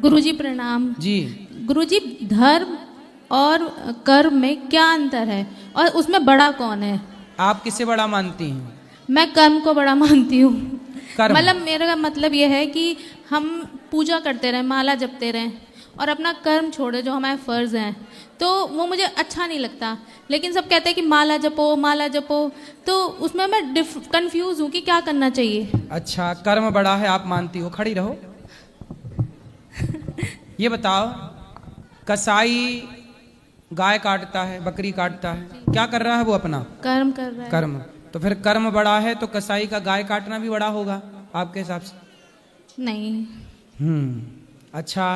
गुरुजी प्रणाम जी। गुरुजी, धर्म और कर्म में क्या अंतर है और उसमें बड़ा कौन है? आप किसे बड़ा मानती हैं? मैं कर्म को बड़ा मानती हूँ। कर्म। मतलब मेरा मतलब यह है कि हम पूजा करते रहें, माला जपते रहें और अपना कर्म छोड़े जो हमारे फ़र्ज़ हैं, तो वो मुझे अच्छा नहीं लगता। लेकिन सब कहते हैं कि माला जपो माला जपो, तो उसमें मैं कंफ्यूज हूँ कि क्या करना चाहिए। अच्छा, कर्म बड़ा है आप मानती हो। खड़ी रहो। ये बताओ, कसाई गाय काटता है, बकरी काटता है, क्या कर रहा है वो? अपना कर्म कर रहा है। कर्म। तो फिर कर्म बड़ा है तो कसाई का गाय काटना भी बड़ा होगा आपके हिसाब से? नहीं। अच्छा,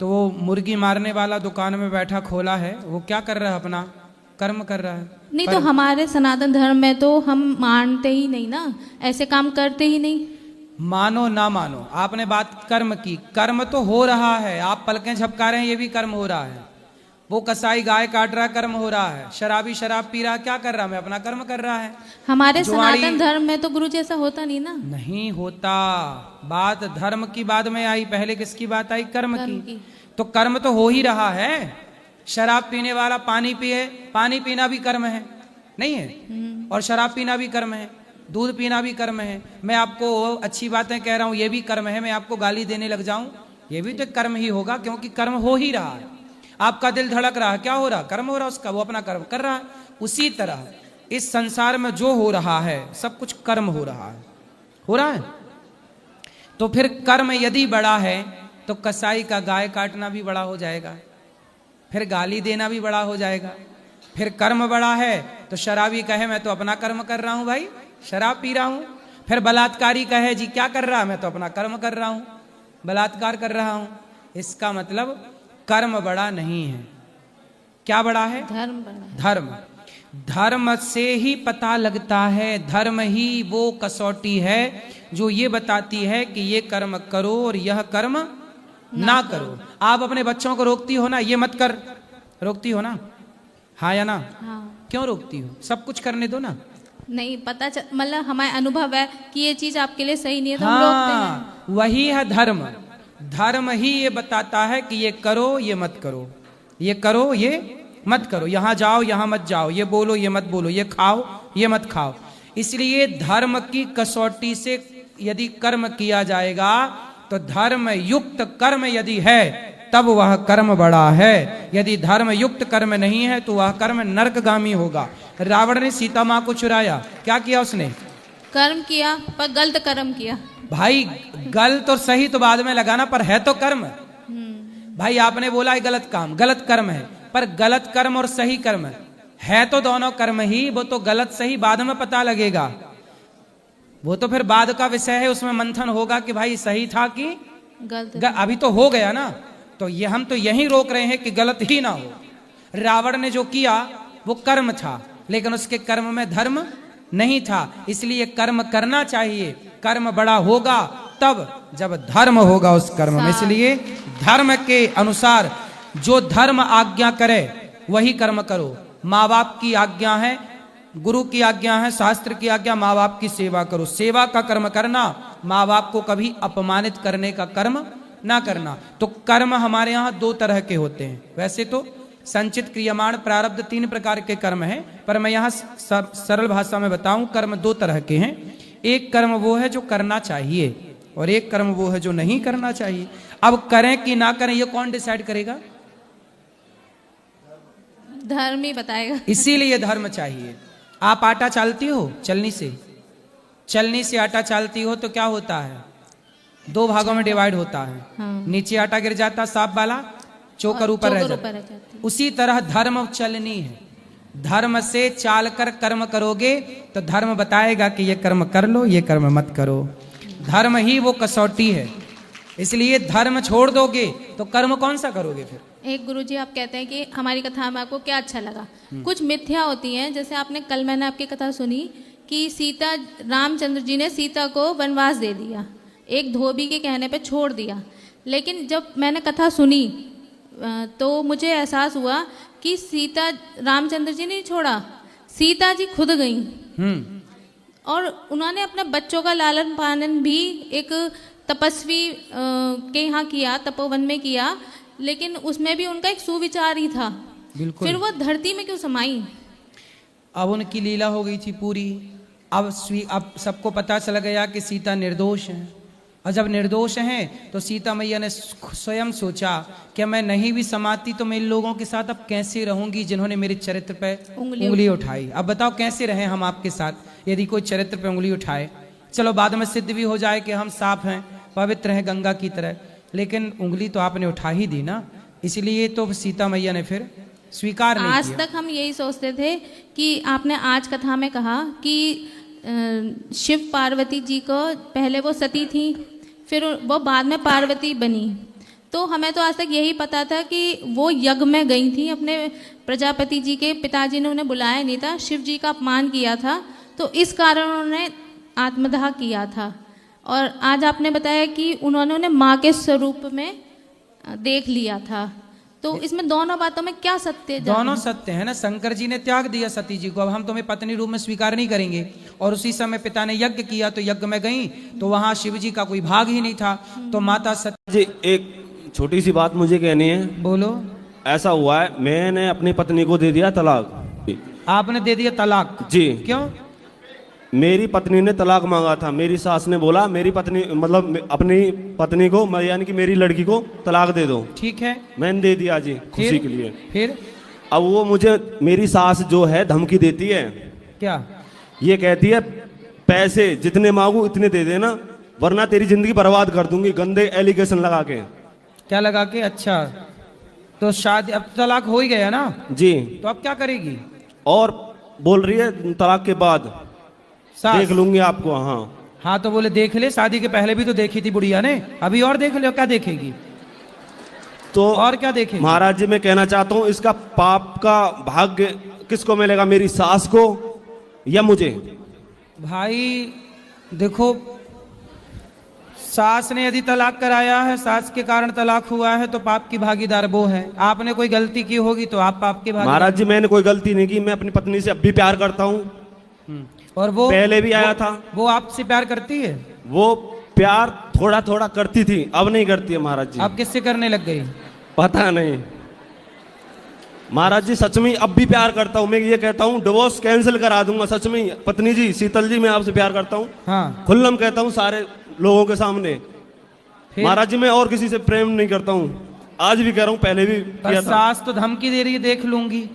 तो वो मुर्गी मारने वाला दुकान में बैठा खोला है, वो क्या कर रहा है? अपना कर्म कर रहा है। नहीं तो हमारे सनातन धर्म में तो हम मानते ही नहीं ना, ऐसे काम करते ही नहीं। मानो ना मानो, आपने बात कर्म की। कर्म तो हो रहा है, आप पलकें झपका रहे हैं, ये भी कर्म हो रहा है। वो कसाई गाय काट रहा है, कर्म हो रहा है। शराबी शराब पी रहा है, क्या कर रहा है? मैं अपना कर्म कर रहा है। हमारे सनातन धर्म में तो गुरु जैसा होता नहीं ना। नहीं होता। बात धर्म की बाद में आई, पहले किसकी बात आई? कर्म की। तो कर्म तो हो ही रहा है। शराब पीने वाला पानी पिए, पानी पीना भी कर्म है, नहीं है? और शराब पीना भी कर्म है, दूध पीना भी कर्म है। मैं आपको अच्छी बातें कह रहा हूं, ये भी कर्म है। मैं आपको गाली देने लग जाऊं, ये भी तो कर्म ही होगा, क्योंकि कर्म हो ही रहा है। आपका दिल धड़क रहा है, क्या हो रहा? कर्म हो रहा उसका, वो अपना कर्म कर रहा है। उसी तरह इस संसार में जो हो रहा है सब कुछ कर्म हो रहा है, हो रहा है। तो फिर कर्म यदि बड़ा है तो कसाई का गाय काटना भी बड़ा हो जाएगा, फिर गाली देना भी बड़ा हो जाएगा। फिर कर्म बड़ा है तो शराबी कहे मैं तो अपना कर्म कर रहा हूं भाई, शराब पी रहा हूं। फिर बलात्कारी कहे जी क्या कर रहा, मैं तो अपना कर्म कर रहा हूं, बलात्कार कर रहा हूं। इसका मतलब कर्म बड़ा नहीं है। क्या बड़ा है? धर्म बड़ा। धर्म। धर्म से ही पता लगता है, धर्म ही वो कसौटी है जो ये बताती है कि ये कर्म करो और यह कर्म ना करो। आप अपने बच्चों को रोकती हो ना, ये मत कर, रोकती हो ना? हाँ या ना? हाँ। क्यों रोकती हो? सब कुछ करने दो ना। नहीं पता मतलब हमारे अनुभव है कि ये चीज आपके लिए सही नहीं है तो हम हाँ, रोकते हैं। वही है धर्म। धर्म ही ये बताता है कि ये करो ये मत करो, ये करो ये मत करो, यहां जाओ यहां मत जाओ, ये बोलो ये मत बोलो, ये खाओ ये मत खाओ। इसलिए धर्म की कसौटी से यदि कर्म किया जाएगा तो धर्म युक्त कर्म यदि है तब वह कर्म बड़ा है। यदि धर्म युक्त कर्म नहीं है तो वह कर्म नरकगामी होगा। रावण ने सीता मां को चुराया, क्या किया उसने? कर्म किया, पर गलत कर्म किया। भाई गलत और सही तो बाद में लगाना, पर है तो कर्म। भाई आपने बोला है गलत काम, गलत कर्म है, पर गलत कर्म और सही कर्म है तो दोनों कर्म ही। वो तो गलत सही बाद में पता लगेगा, वो तो फिर बाद का विषय है, उसमें मंथन होगा कि भाई सही था कि गलत। अभी तो हो गया ना। तो ये हम तो यही रोक रहे हैं कि गलत ही ना हो। रावण ने जो किया वो कर्म था, लेकिन उसके कर्म में धर्म नहीं था। इसलिए कर्म करना चाहिए, कर्म बड़ा होगा तब जब धर्म होगा उस कर्म में। इसलिए धर्म के अनुसार जो धर्म आज्ञा करे वही कर्म करो। माँ बाप की आज्ञा है, गुरु की आज्ञा है, शास्त्र की आज्ञा, माँ बाप की सेवा करो। सेवा का कर्म करना, माँ बाप को कभी अपमानित करने का कर्म ना करना। तो कर्म हमारे यहाँ दो तरह के होते हैं। वैसे तो संचित क्रियमाण प्रारब्ध 3 प्रकार के कर्म हैं, पर मैं यहाँ सरल भाषा में बताऊं, कर्म 2 तरह के हैं। एक कर्म वो है जो करना चाहिए और एक कर्म वो है जो नहीं करना चाहिए। अब करें कि ना करें ये कौन डिसाइड करेगा? धर्म ही बताएगा। इसीलिए धर्म चाहिए। आप आटा चालती हो, चलनी से आटा चालती हो तो क्या होता है? 2 भागों में डिवाइड होता है। हाँ। नीचे आटा गिर जाता साफ वाला, चोकर ऊपर रह जाता। उसी तरह धर्म चलनी है। धर्म से चालकर कर्म करोगे तो धर्म बताएगा कि ये कर्म कर लो ये कर्म मत करो। धर्म ही वो कसौटी है। इसलिए धर्म छोड़ दोगे तो कर्म कौन सा करोगे फिर? एक गुरुजी आप कहते हैं कि हमारी कथा में आपको क्या अच्छा लगा? कुछ मिथ्या होती हैं, जैसे आपने कल मैंने आपकी कथा सुनी कि सीता, रामचंद्र जी ने सीता को वनवास दे दिया, एक धोबी के कहने पे छोड़ दिया। लेकिन जब मैंने कथा सुनी तो मुझे एहसास हुआ कि सीता, रामचंद्र जी ने छोड़ा, सीता जी खुद गईं और उन्होंने अपने बच्चों का लालन पालन भी एक तपस्वी के यहाँ किया, तपोवन में किया, लेकिन उसमें भी उनका एक सुविचार ही था। बिल्कुल। फिर वो धरती में क्यों समाई? अब उनकी लीला हो गई थी पूरी। अब सबको पता चल गया कि सीता निर्दोष है, और जब निर्दोष हैं तो सीता मैया ने स्वयं सोचा कि मैं नहीं भी समाती तो मैं इन लोगों के साथ अब कैसे रहूंगी जिन्होंने मेरे चरित्र पे उंगली उठाई। अब बताओ कैसे रहें हम आपके साथ यदि कोई चरित्र पे उंगली उठाए। चलो बाद में सिद्ध भी हो जाए कि हम साफ हैं, पवित्र हैं गंगा की तरह, लेकिन उंगली तो आपने उठा ही दी ना, इसलिए तो सीता मैया ने फिर स्वीकार नहीं आज किया। तक हम यही सोचते थे कि आपने आज कथा में कहा कि शिव पार्वती जी को पहले वो सती थी, फिर वो बाद में पार्वती बनी, तो हमें तो आज तक यही पता था कि वो यज्ञ में गई थी, अपने प्रजापति जी के पिताजी ने उन्हें बुलाया नहीं था, शिव जी का अपमान किया था, तो इस कारण उन्होंने आत्मदाह किया था। और आज आपने बताया कि उन्होंने उन्हें माँ के स्वरूप में देख लिया था, तो इसमें दोनों बातों में क्या सत्य है? दोनों सत्य है ना। शंकर जी ने त्याग दिया सती जी को, अब हम तुम्हें पत्नी रूप में स्वीकार नहीं करेंगे, और उसी समय पिता ने यज्ञ किया तो यज्ञ में गई तो वहां शिव जी का कोई भाग ही नहीं था, तो माता सती जी एक छोटी सी बात मुझे कहनी है। बोलो। ऐसा हुआ है, मैंने अपनी पत्नी को दे दिया तलाक। आपने दे दिया तलाक? जी। क्यों? मेरी पत्नी ने तलाक मांगा था, मेरी सास ने बोला मेरी पत्नी मतलब अपनी पत्नी को यानी कि मेरी लड़की को तलाक दे दो। ठीक है, मैंने दे दिया जी खुशी के लिए। फिर अब वो मुझे मेरी सास जो है धमकी देती है। क्या? ये कहती है पैसे जितने मांगू इतने दे देना वरना तेरी जिंदगी बर्बाद कर दूंगी, गंदे एलिगेशन लगा के। क्या लगा के? अच्छा, तो शादी अब तलाक हो ही गया ना जी, तो अब क्या करेगी? और बोल रही है तलाक के बाद देख लूंगी आपको। हाँ तो बोले देख ले, शादी के पहले भी तो देखी थी बुढ़िया ने, अभी और देख ले, क्या देखेगी? तो और क्या देखेगी? महाराज जी मैं कहना चाहता हूँ इसका पाप का भाग्य किसको मिलेगा, मेरी सास को या मुझे? भाई देखो, सास ने यदि तलाक कराया है, सास के कारण तलाक हुआ है, तो पाप की भागीदार वो है। आपने कोई गलती की होगी तो आप पाप के भागीदार। महाराज जी मैंने कोई गलती नहीं की, मैं अपनी पत्नी से अब भी प्यार करता हूँ, और वो पहले भी आया था। वो आपसे प्यार करती है? वो प्यार थोड़ा थोड़ा करती थी, अब नहीं करती है महाराज जी। अब किससे करने लग गई? पता नहीं महाराज जी, सच में अब भी प्यार करता हूँ। मैं ये कहता हूँ डिवोर्स कैंसिल करा दूंगा, सच में। पत्नी जी, शीतल जी, मैं आपसे प्यार करता हूँ। हाँ। खुल्लम कहता हूँ सारे लोगों के सामने। महाराज जी मैं और किसी से प्रेम नहीं करता हूँ, आज भी कह रहा हूँ, पहले भी किया था। सास तो धमकी दे रही है, देख लूंगी।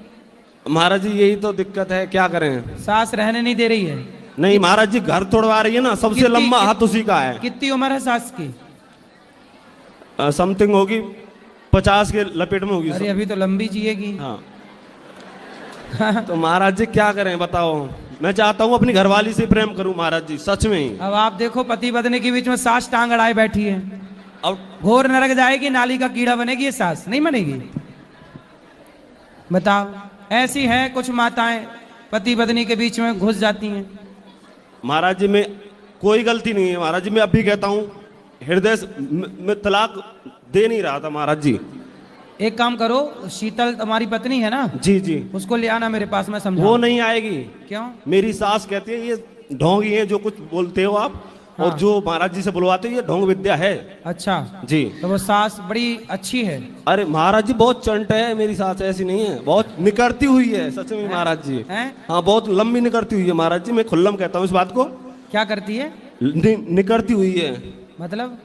महाराज जी यही तो दिक्कत है, क्या करें? सास रहने नहीं दे रही है? नहीं महाराज जी, घर तोड़वा रही है ना, सबसे लंबा हाथ उसी का है। कितनी उम्र है सास की? समथिंग होगी 50 के लपेट में होगी। अरे अभी तो लंबी जिएगी। हाँ तो महाराज जी क्या करें बताओ? मैं चाहता हूँ अपनी घरवाली से प्रेम करूं महाराज जी, सच में ही। अब आप देखो, पति पत्नी के बीच में सास टांग अड़ाए बैठी है, अब घोर नरक जाएगी, नाली का कीड़ा बनेगी, ये सास नहीं बनेगी? बताओ, ऐसी हैं कुछ माताएं, पति पत्नी के बीच में घुस जाती हैं। महाराज जी में कोई गलती नहीं है महाराज जी, मैं अभी कहता हूँ हृदय में तलाक दे नहीं रहा था महाराज जी। एक काम करो, शीतल तुम्हारी पत्नी है ना? जी जी। उसको ले आना मेरे पास, मैं समझाऊं। वो नहीं आएगी। क्यों? मेरी सास कहती है ये ढोंगी है जो कुछ बोलते हो आप। हाँ। और जो महाराज जी से बुलवाते हो ये ढोंग विद्या है। अच्छा जी। तो वो सास बड़ी अच्छी है? अरे महाराज जी बहुत चंट है मेरी सास, ऐसी नहीं है, बहुत निकरती हुई है सच में महाराज जी। हाँ बहुत लंबी निकरती हुई है महाराज जी, मैं खुल्लम कहता हूँ इस बात को। क्या करती है? निकरती हुई है। मतलब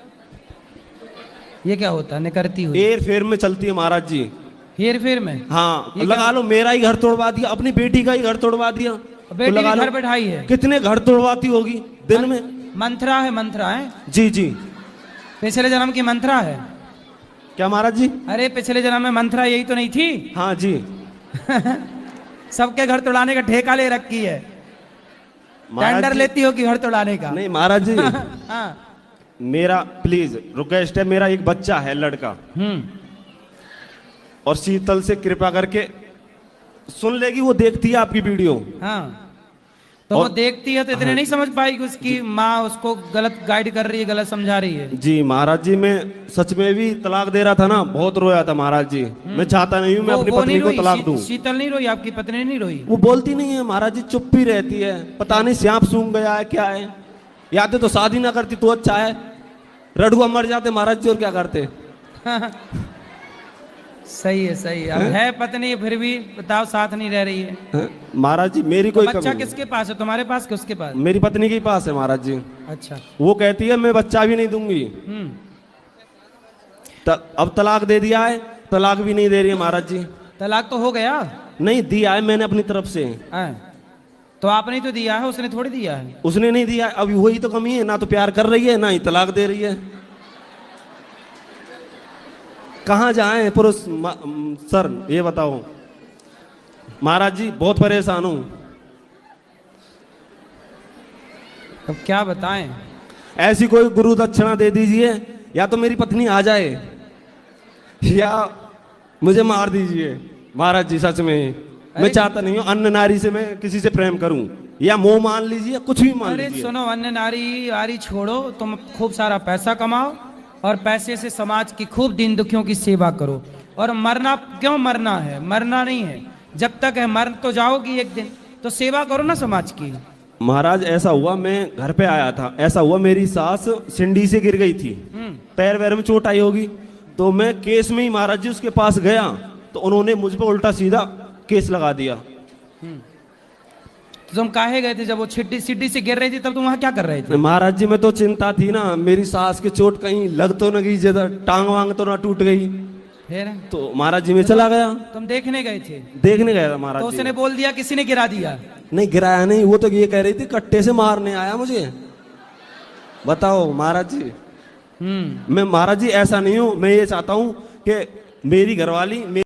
ये क्या होता है निकरती हुई? हेर फेर में चलती है महाराज जी। हेर फेर में? हाँ लगा लो, मेरा ही घर तोड़वा दिया, अपनी बेटी का ही घर तोड़वा दिया। बेटी तो घर बैठाई है? कितने घर तोड़वाती होगी दिन में? मंत्रा है, मंत्रा है। जी जी। पिछले जन्म की मंत्रा है क्या महाराज जी? अरे पिछले जन्म में मंत्रा यही तो नहीं थी? हाँ जी। सबके घर तोड़ाने का ठेका ले रखी है, टेंडर लेती हो कि घर तोड़ाने का? नहीं महाराज जी। हाँ। मेरा प्लीज रिक्वेस्ट है, मेरा एक बच्चा है लड़का, और शीतल से कृपा करके सुन लेगी, वो देखती है आपकी वीडियो। हाँ तो वो देखती है तो इतने नहीं समझ पाएगी उसकी माँ उसको गलत गाइड कर रही है, गलत समझा रही है। जी महाराज जी, मैं सच में भी तलाक दे रहा था ना, बहुत रोया था महाराज जी। मैं चाहता नहीं हूँ मैं अपनी पत्नी को तलाक दूं। शीतल नहीं रोई? आपकी पत्नी नहीं रोई? वो बोलती नहीं है महाराज जी, चुप ही रहती है, पता नहीं सांप सूंघ गया है क्या है, या तो शादी ना करती तो अच्छा है। रडुआ मर जाते महाराज जी और क्या करते। सही है सही है। अब है पत्नी फिर भी बताओ साथ नहीं रह रही है। हैं? महाराज जी मेरी तो कोई बच्चा कमी नहीं। किसके पास है, तुम्हारे पास कि उसके पास? मेरी पत्नी के पास है महाराज जी। अच्छा। वो कहती है मैं बच्चा भी नहीं दूंगी। अब तलाक दे दिया है, तलाक भी नहीं दे रही है महाराज जी। तलाक तो हो गया। नहीं दिया है मैंने अपनी तरफ से। तो आपने तो दिया है, उसने थोड़ी दिया है। उसने नहीं दिया। अभी वही तो कमी है, ना तो प्यार कर रही है ना ही तलाक दे रही है। कहाँ जाए पुरुष सर ये बताओ। महाराज जी बहुत परेशान हूं। अब क्या बताएं। ऐसी कोई गुरु दक्षिणा दे दीजिए, या तो मेरी पत्नी आ जाए या मुझे मार दीजिए महाराज जी। सच में मैं चाहता नहीं हूँ अन्य नारी से मैं किसी से प्रेम करूं, या मोह मान लीजिए, कुछ भी मान अरे लीजिए। सुनो, अन्य नारी वारी छोड़ो, तुम खूब सारा पैसा कमाओ और पैसे से समाज की खूब दीन दुखियों की सेवा करो। और मरना क्यों मरना है, मरना नहीं है, जब तक है मर तो जाओगी एक दिन, तो सेवा करो ना समाज की। महाराज ऐसा हुआ, मैं घर पे आया था, ऐसा हुआ मेरी सास सिंडी से गिर गई थी, पैर वैर में चोट आई होगी, तो मैं केस में ही महाराज जी उसके पास गया, तो उन्होंने मुझ पर उल्टा सीधा केस लगा दिया। तो तुम काहे गए थे जब वो सीढ़ी से गिर रही थी, तब तुम वहां क्या कर रहे थे? महाराज जी मैं तो चिंता थी ना, मेरी सास की चोट कहीं लग तो न गई, ज्यादा टांग वांग तो ना टूट गई। फिर तो महाराज जी मैं चला गया। तुम देखने गए थे? देखने गया था महाराज तो जी। उसने बोल दिया किसी ने गिरा दिया? नहीं गिराया नहीं, वो तो ये कह रही थी कट्टे से मारने आया मुझे। बताओ महाराज जी। मैं महाराज जी ऐसा नहीं हूं, मैं ये चाहता हूं कि मेरी घरवाली